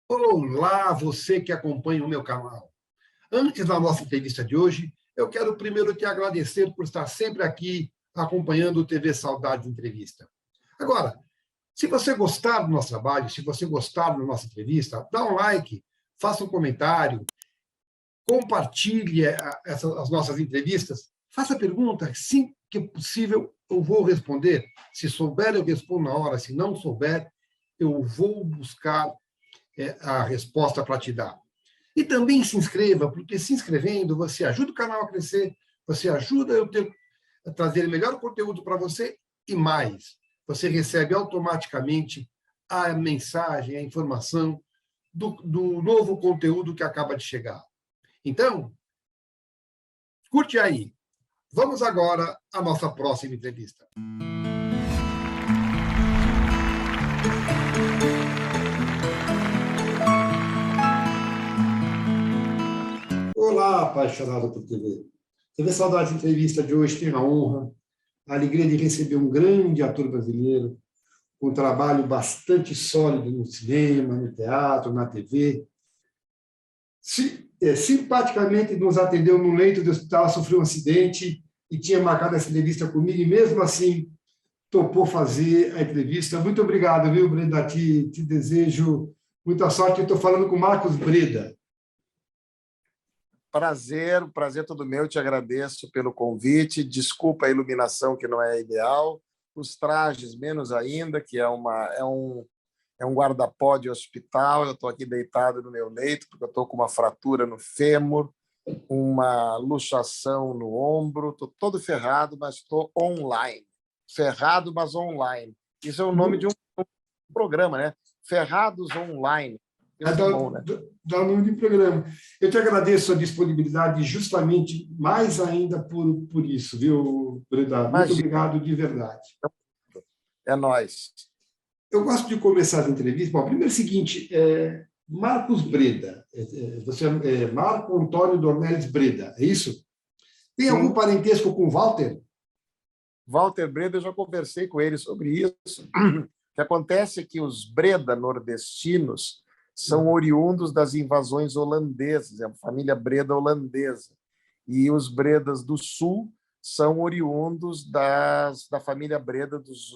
Olá, você que acompanha o meu canal. Antes da nossa entrevista de hoje, eu quero primeiro te agradecer por estar sempre aqui acompanhando o TV Saudade Entrevista. Agora, se você gostar do nosso trabalho, se você gostar da nossa entrevista, dá um like, faça um comentário, compartilhe as nossas entrevistas, faça perguntas, sim que é possível, eu vou responder. Se souber, eu respondo na hora. Se não souber, eu vou buscar a resposta para te dar. E também se inscreva, porque se inscrevendo, você ajuda o canal a crescer, você ajuda a trazer melhor conteúdo para você e mais. Você recebe automaticamente a mensagem, a informação do novo conteúdo que acaba de chegar. Então, curte aí. Vamos agora à nossa próxima entrevista. Olá, apaixonado por TV. TV Saudade Entrevista de hoje tem a honra, a alegria de receber um grande ator brasileiro, com um trabalho bastante sólido no cinema, no teatro, na TV. Simpaticamente nos atendeu no leito do hospital, sofreu um acidente e tinha marcado essa entrevista comigo, e mesmo assim topou fazer a entrevista. Muito obrigado, viu, Breda? Te desejo muita sorte. Eu estou falando com o Marcos Breda. Prazer, o prazer é todo meu, te agradeço pelo convite, desculpa a iluminação que não é ideal, os trajes menos ainda, que é um guarda-pó de hospital, eu estou aqui deitado no meu leito, porque eu estou com uma fratura no fêmur, uma luxação no ombro, estou todo ferrado, mas estou online. Ferrado, mas online. Isso é o nome de um programa, né? Ferrados Online. Dá o nome do programa. Eu te agradeço a disponibilidade justamente mais ainda por isso, viu, Breda? Muito obrigado de verdade. É nóis. Eu gosto de começar a entrevista. Bom, primeiro é o seguinte, Marcos Breda, você é Marco Antônio Dornelles Breda, é isso? Tem algum parentesco com Walter? Walter Breda, eu já conversei com ele sobre isso. O que acontece é que os Breda nordestinos são oriundos das invasões holandesas, é a família Breda holandesa. E os Bredas do Sul são oriundos da família Breda dos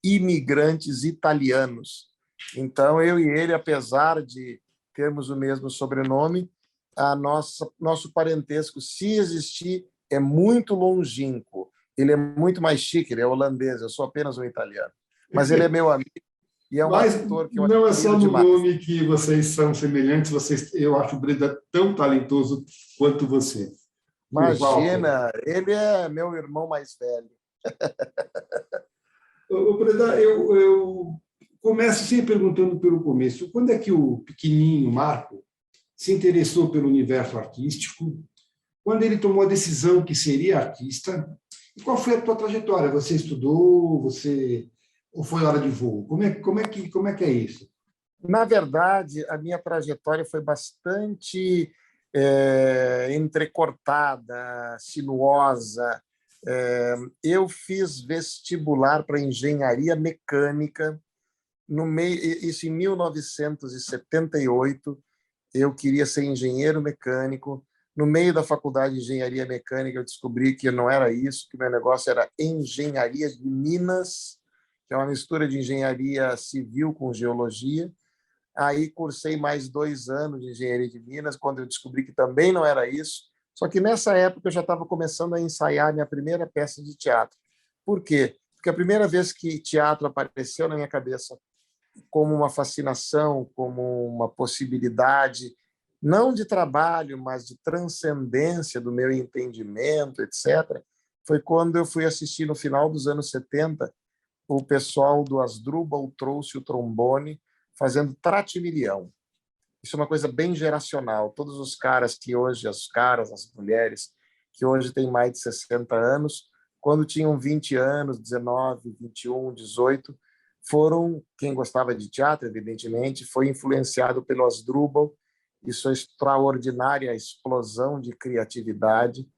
imigrantes italianos. Então, eu e ele, apesar de termos o mesmo sobrenome, nosso parentesco, se existir, é muito longínquo. Ele é muito mais chique, ele é holandês, eu sou apenas um italiano. Mas ele é meu amigo e é um ator que eu não é só no demais. nome que vocês são semelhantes, eu acho o Breda tão talentoso quanto você. Imagina, ele é meu irmão mais velho. O Breda, eu começo sempre perguntando pelo começo. Quando é que o pequenininho Marco se interessou pelo universo artístico? Quando ele tomou a decisão que seria artista? E qual foi a tua trajetória? Você estudou? Ou foi hora de voo? Como é que é isso? Na verdade, a minha trajetória foi bastante entrecortada, sinuosa. Eu fiz vestibular para engenharia mecânica, isso em 1978. Eu queria ser engenheiro mecânico. No meio da faculdade de engenharia mecânica, eu descobri que não era isso, que meu negócio era engenharia de Minas, que é uma mistura de engenharia civil com geologia. Aí cursei mais 2 anos de engenharia de Minas, quando eu descobri que também não era isso. Só que nessa época eu já estava começando a ensaiar minha primeira peça de teatro. Por quê? Porque a primeira vez que teatro apareceu na minha cabeça como uma fascinação, como uma possibilidade, não de trabalho, mas de transcendência do meu entendimento, etc., foi quando eu fui assistir, no final dos anos 70, o pessoal do Asdrubal trouxe o trombone fazendo Tratimilhão. Isso é uma coisa bem geracional. Todos os caras que hoje, as mulheres, que hoje têm mais de 60 anos, quando tinham 20 anos, 19, 21, 18, foram, quem gostava de teatro, evidentemente, foi influenciado pelo Asdrubal e sua extraordinária explosão de criatividade,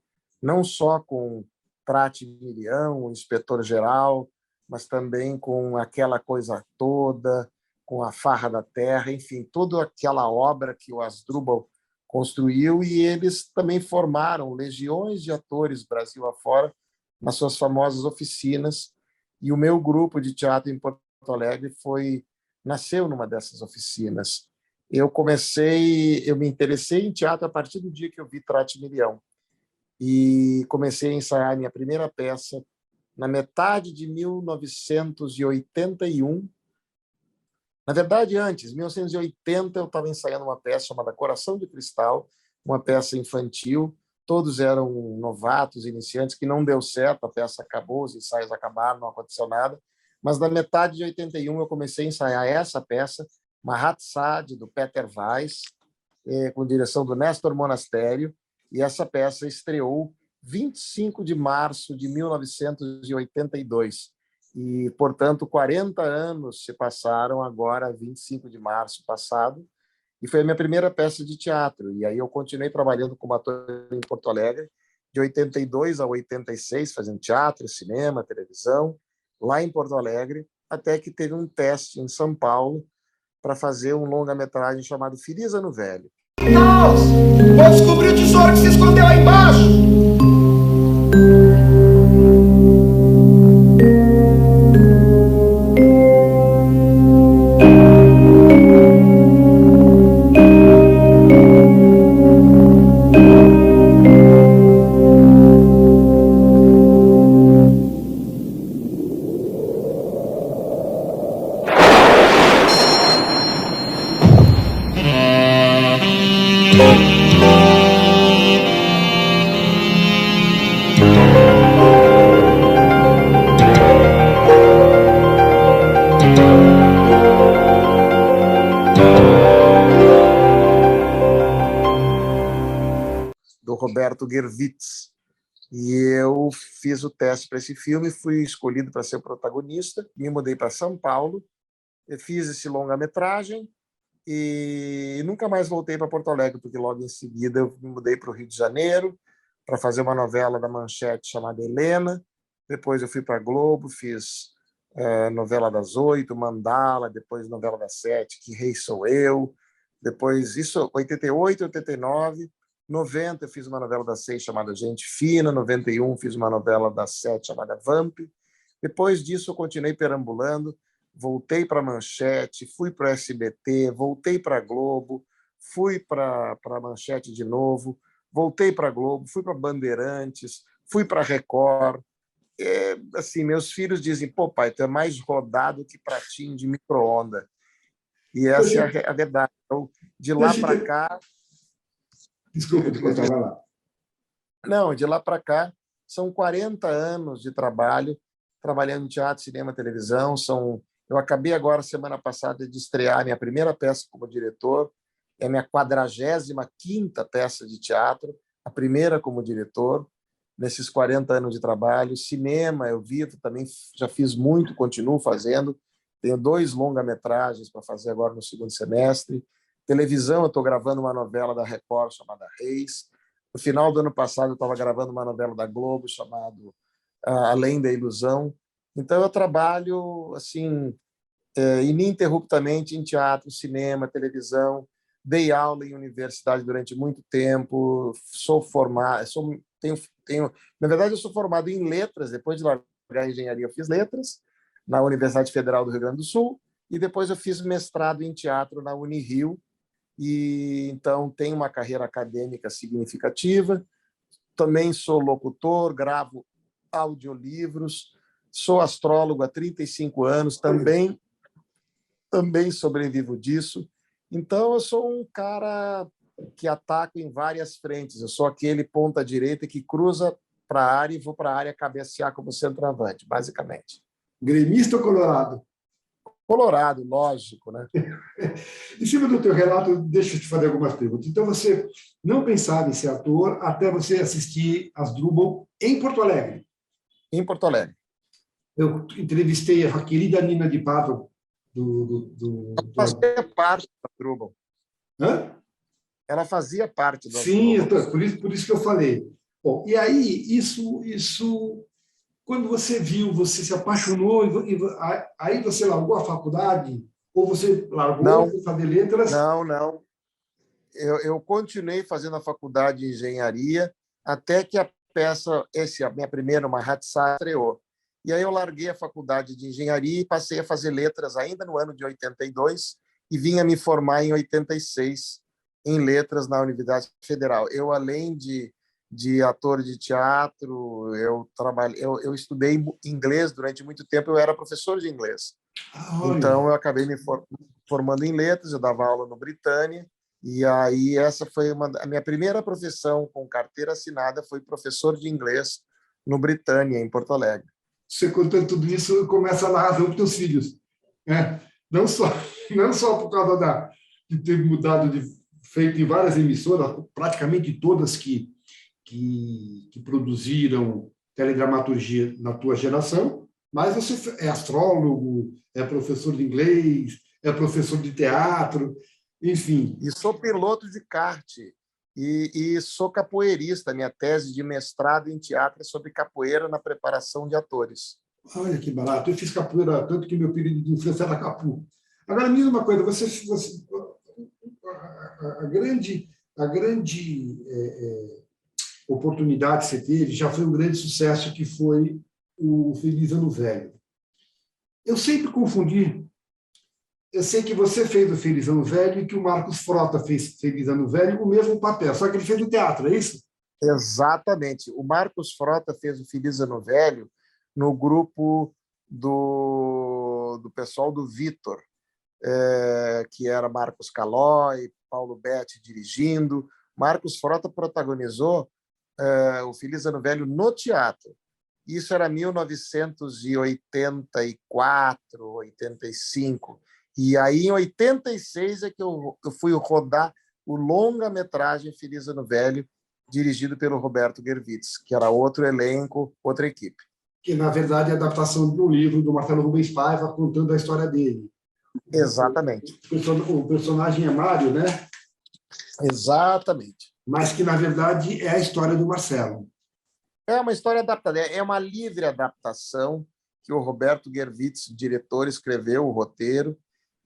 não só com Tratimilhão, o Inspetor Geral, mas também com aquela coisa toda, com A Farra da Terra, enfim, toda aquela obra que o Asdrubal construiu, e eles também formaram legiões de atores Brasil afora nas suas famosas oficinas, e o meu grupo de teatro em Porto Alegre nasceu numa dessas oficinas. Eu me interessei em teatro a partir do dia que eu vi Trote-Milhão, e comecei a ensaiar minha primeira peça na metade de 1981. Na verdade, antes, em 1980, eu estava ensaiando uma peça chamada Coração de Cristal, uma peça infantil. Todos eram novatos, iniciantes, que não deu certo, a peça acabou, os ensaios acabaram, não aconteceu nada. Mas na metade de 81 eu comecei a ensaiar essa peça, Mahatsad, do Peter Weiss, com direção do Néstor Monastério, e essa peça estreou 25 de março de 1982. E, portanto, 40 anos se passaram agora, 25 de março passado, e foi a minha primeira peça de teatro. E aí eu continuei trabalhando como ator em Porto Alegre, de 82 a 86, fazendo teatro, cinema, televisão, lá em Porto Alegre, até que teve um teste em São Paulo para fazer um longa-metragem chamado Feliz Ano Velho. Caos! Vou descobrir o tesouro que se escondeu lá embaixo! Do Roberto Gervitz. E eu fiz o teste para esse filme, fui escolhido para ser o protagonista, me mudei para São Paulo, eu fiz esse longa-metragem e nunca mais voltei para Porto Alegre, porque logo em seguida eu me mudei para o Rio de Janeiro para fazer uma novela da Manchete chamada Helena. Depois eu fui para a Globo, fiz novela das 8, Mandala, depois novela das 7, Que Rei Sou Eu. Depois, isso 88, 89, 90 eu fiz uma novela das 6 chamada Gente Fina, 91 fiz uma novela das 7 chamada Vamp. Depois disso eu continuei perambulando, voltei para a Manchete, fui para o SBT, voltei para a Globo, fui para a Manchete de novo, voltei para a Globo, fui para Bandeirantes, fui para a Record. Assim, meus filhos dizem, pô, pai, tu é mais rodado que pratinho de micro-ondas. E essa é a verdade. Então, de lá para cá... Desculpa te cortar, vai lá. Não, de lá para cá, são 40 anos de trabalho, trabalhando em teatro, cinema, televisão. Eu acabei agora, semana passada, de estrear minha primeira peça como diretor, é a minha 45ª peça de teatro, a primeira como diretor, nesses 40 anos de trabalho. Cinema, eu vivo, também já fiz muito, continuo fazendo. Tenho 2 longa-metragens para fazer agora no segundo semestre. Televisão, eu estou gravando uma novela da Record chamada Reis. No final do ano passado, eu estava gravando uma novela da Globo chamada Além da Ilusão. Então, eu trabalho assim ininterruptamente em teatro, cinema, televisão. Dei aula em universidade durante muito tempo. Sou formado, na verdade, eu sou formado em letras. Depois de largar a engenharia, eu fiz letras na Universidade Federal do Rio Grande do Sul, e depois eu fiz mestrado em teatro na Unirio, e então tenho uma carreira acadêmica significativa. Também sou locutor, gravo audiolivros, sou astrólogo há 35 anos, também sobrevivo disso. Então, eu sou um cara que ataca em várias frentes. Eu sou aquele ponta-direita que cruza para a área e vou para a área cabecear como centroavante, basicamente. Gremista ou colorado? Colorado, lógico, né? Em cima do teu relato, deixa eu te fazer algumas perguntas. Então, você não pensava em ser ator até você assistir Asdrubal em Porto Alegre? Em Porto Alegre. Eu entrevistei a querida Nina de Pato fazia parte do Asdrubal. Hã? Ela fazia parte do Sim, Asdrubal. por isso que eu falei. Bom, e aí, isso quando você viu, você se apaixonou, aí você largou a faculdade Ou você largou, Não, foi fazer letras? não. Eu continuei fazendo a faculdade de engenharia até que a peça, a minha primeira, uma Hatsai, estreou. E aí eu larguei a faculdade de engenharia e passei a fazer letras ainda no ano de 82 e vim a me formar em 86 em letras na Universidade Federal. Eu, além de ator de teatro, eu estudei inglês durante muito tempo, eu era professor de inglês. Olha, Então, eu acabei me formando em letras, eu dava aula no Britânia, e aí essa foi a minha primeira profissão com carteira assinada, foi professor de inglês no Britânia, em Porto Alegre. você contando tudo isso, começa a dar razão para os teus filhos, né? Não só, não só por causa de ter mudado, feito em várias emissoras, praticamente todas que produziram teledramaturgia na tua geração, mas você é astrólogo, é professor de inglês, é professor de teatro, enfim. E sou piloto de kart e sou capoeirista. Minha tese de mestrado em teatro é sobre capoeira na preparação de atores. Olha que barato. Eu fiz capoeira tanto que meu período de infância era capu. Agora, me diz uma coisa, a grande oportunidade que você teve já foi um grande sucesso, que foi o Feliz Ano Velho. Eu sempre confundi. Eu sei que você fez o Feliz Ano Velho e que o Marcos Frota fez Feliz Ano Velho, o mesmo papel, só que ele fez no teatro, é isso? Exatamente. O Marcos Frota fez o Feliz Ano Velho no grupo do pessoal do Vitor, que era Marcos Calói, Paulo Betti dirigindo. Marcos Frota protagonizou o Feliz Ano Velho no teatro. Isso era 1984, 85. E aí, em 86, é que eu fui rodar o longa-metragem Feliz Ano Velho, dirigido pelo Roberto Gervitz, que era outro elenco, outra equipe. Que, na verdade, é a adaptação de um livro do Marcelo Rubens Paiva contando a história dele. Exatamente. O personagem é Mário, né? Exatamente. Mas que, na verdade, é a história do Marcelo. É uma história adaptada, é uma livre adaptação que o Roberto Gervitz, diretor, escreveu o roteiro,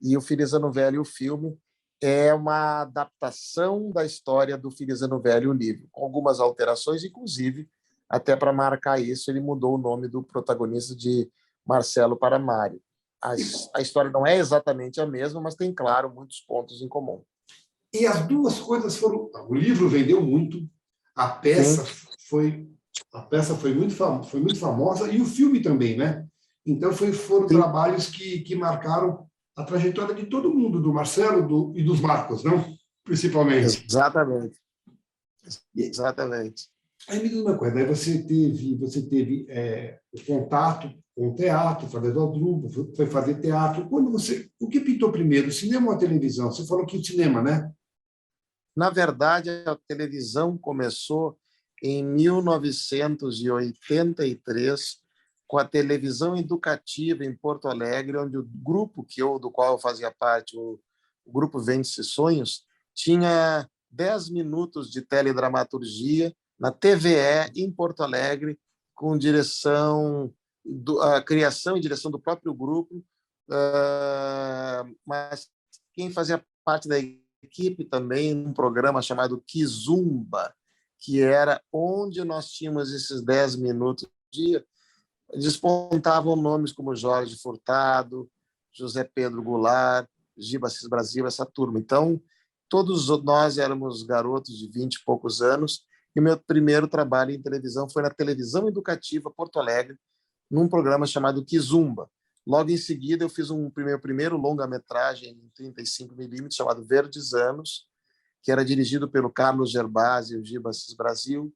e o Feliz Ano Velho, o filme, é uma adaptação da história do Feliz Ano Velho, o livro, com algumas alterações, inclusive, até para marcar isso, ele mudou o nome do protagonista de Marcelo para Mário. A história não é exatamente a mesma, mas tem, claro, muitos pontos em comum. E as duas coisas foram... O livro vendeu muito, a peça foi muito famosa, e o filme também, né? Então, foram Sim. trabalhos que marcaram a trajetória de todo mundo, do Marcelo e dos Marcos, não? Principalmente. Exatamente. Exatamente. Aí me diz uma coisa, aí você teve o contato com o teatro, fazer o grupo, foi fazer teatro. O que pintou primeiro, cinema ou a televisão? Você falou que o cinema, né? Na verdade, a televisão começou em 1983, com a televisão educativa em Porto Alegre, onde o grupo do qual eu fazia parte, o grupo Vende-se Sonhos, tinha 10 minutos de teledramaturgia na TVE em Porto Alegre, com a criação e direção do próprio grupo, mas quem fazia parte da equipe também, um programa chamado Kizumba, que era onde nós tínhamos esses 10 minutos por dia, despontavam nomes como Jorge Furtado, José Pedro Goulart, Giba Assis Brasil, essa turma. Então, todos nós éramos garotos de 20 e poucos anos, e o meu primeiro trabalho em televisão foi na televisão educativa Porto Alegre, num programa chamado Kizumba. Logo em seguida, eu fiz meu primeiro longa-metragem em 35mm, chamado Verdes Anos, que era dirigido pelo Carlos Gerbasi e o Giba Assis Brasil.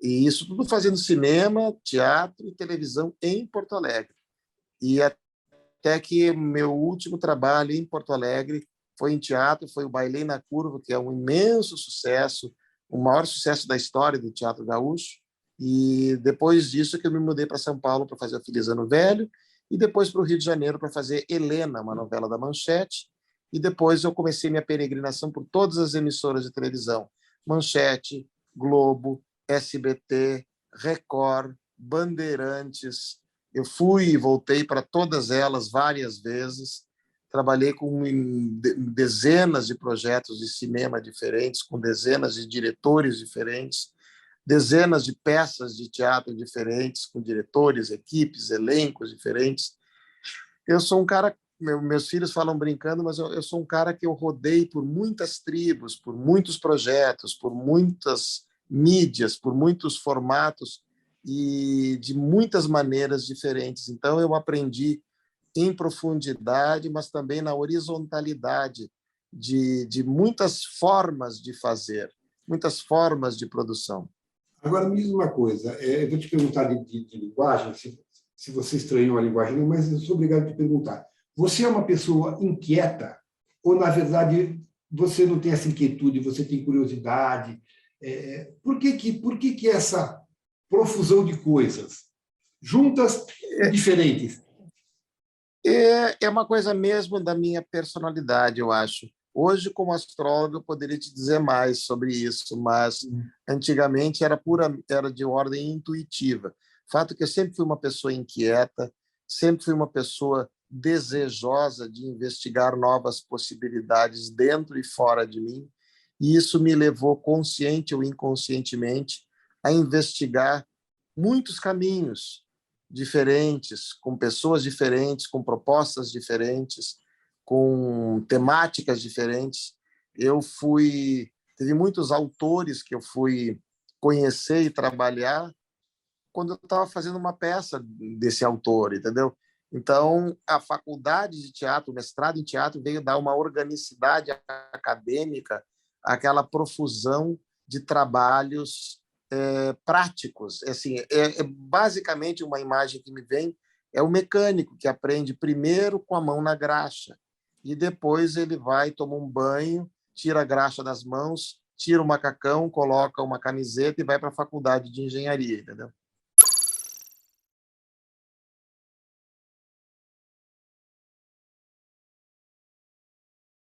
E isso tudo fazendo cinema, teatro e televisão em Porto Alegre. E até que meu último trabalho em Porto Alegre foi em teatro, foi o Bailei na Curva, que é um imenso sucesso, o maior sucesso da história do teatro gaúcho. E depois disso que eu me mudei para São Paulo para fazer o Feliz Ano Velho, e depois para o Rio de Janeiro para fazer Helena, uma novela da Manchete, e depois eu comecei minha peregrinação por todas as emissoras de televisão, Manchete, Globo, SBT, Record, Bandeirantes. Eu fui e voltei para todas elas várias vezes, trabalhei com dezenas de projetos de cinema diferentes, com dezenas de diretores diferentes, dezenas de peças de teatro diferentes, com diretores, equipes, elencos diferentes. Eu sou um cara, meus filhos falam brincando, mas eu sou um cara que eu rodei por muitas tribos, por muitos projetos, por muitas mídias, por muitos formatos e de muitas maneiras diferentes. Então, eu aprendi em profundidade, mas também na horizontalidade de muitas formas de fazer, muitas formas de produção. Agora, me diz uma coisa, eu vou te perguntar de linguagem, se você estranhou a linguagem, mas eu sou obrigado a te perguntar. Você é uma pessoa inquieta ou, na verdade, você não tem essa inquietude, você tem curiosidade? Por que essa profusão de coisas, juntas e diferentes? É uma coisa mesmo da minha personalidade, eu acho. Hoje, como astrólogo, eu poderia te dizer mais sobre isso, mas antigamente era de ordem intuitiva. Fato que eu sempre fui uma pessoa inquieta, sempre fui uma pessoa desejosa de investigar novas possibilidades dentro e fora de mim, e isso me levou, consciente ou inconscientemente, a investigar muitos caminhos diferentes, com pessoas diferentes, com propostas diferentes, com temáticas diferentes. Teve muitos autores que eu fui conhecer e trabalhar quando eu estava fazendo uma peça desse autor, entendeu? Então, a faculdade de teatro, o mestrado em teatro, veio dar uma organicidade acadêmica àquela profusão de trabalhos práticos. Assim, basicamente uma imagem que me vem é o mecânico que aprende primeiro com a mão na graxa e depois ele vai, toma um banho, tira a graxa das mãos, tira o macacão, coloca uma camiseta e vai para a faculdade de engenharia, entendeu?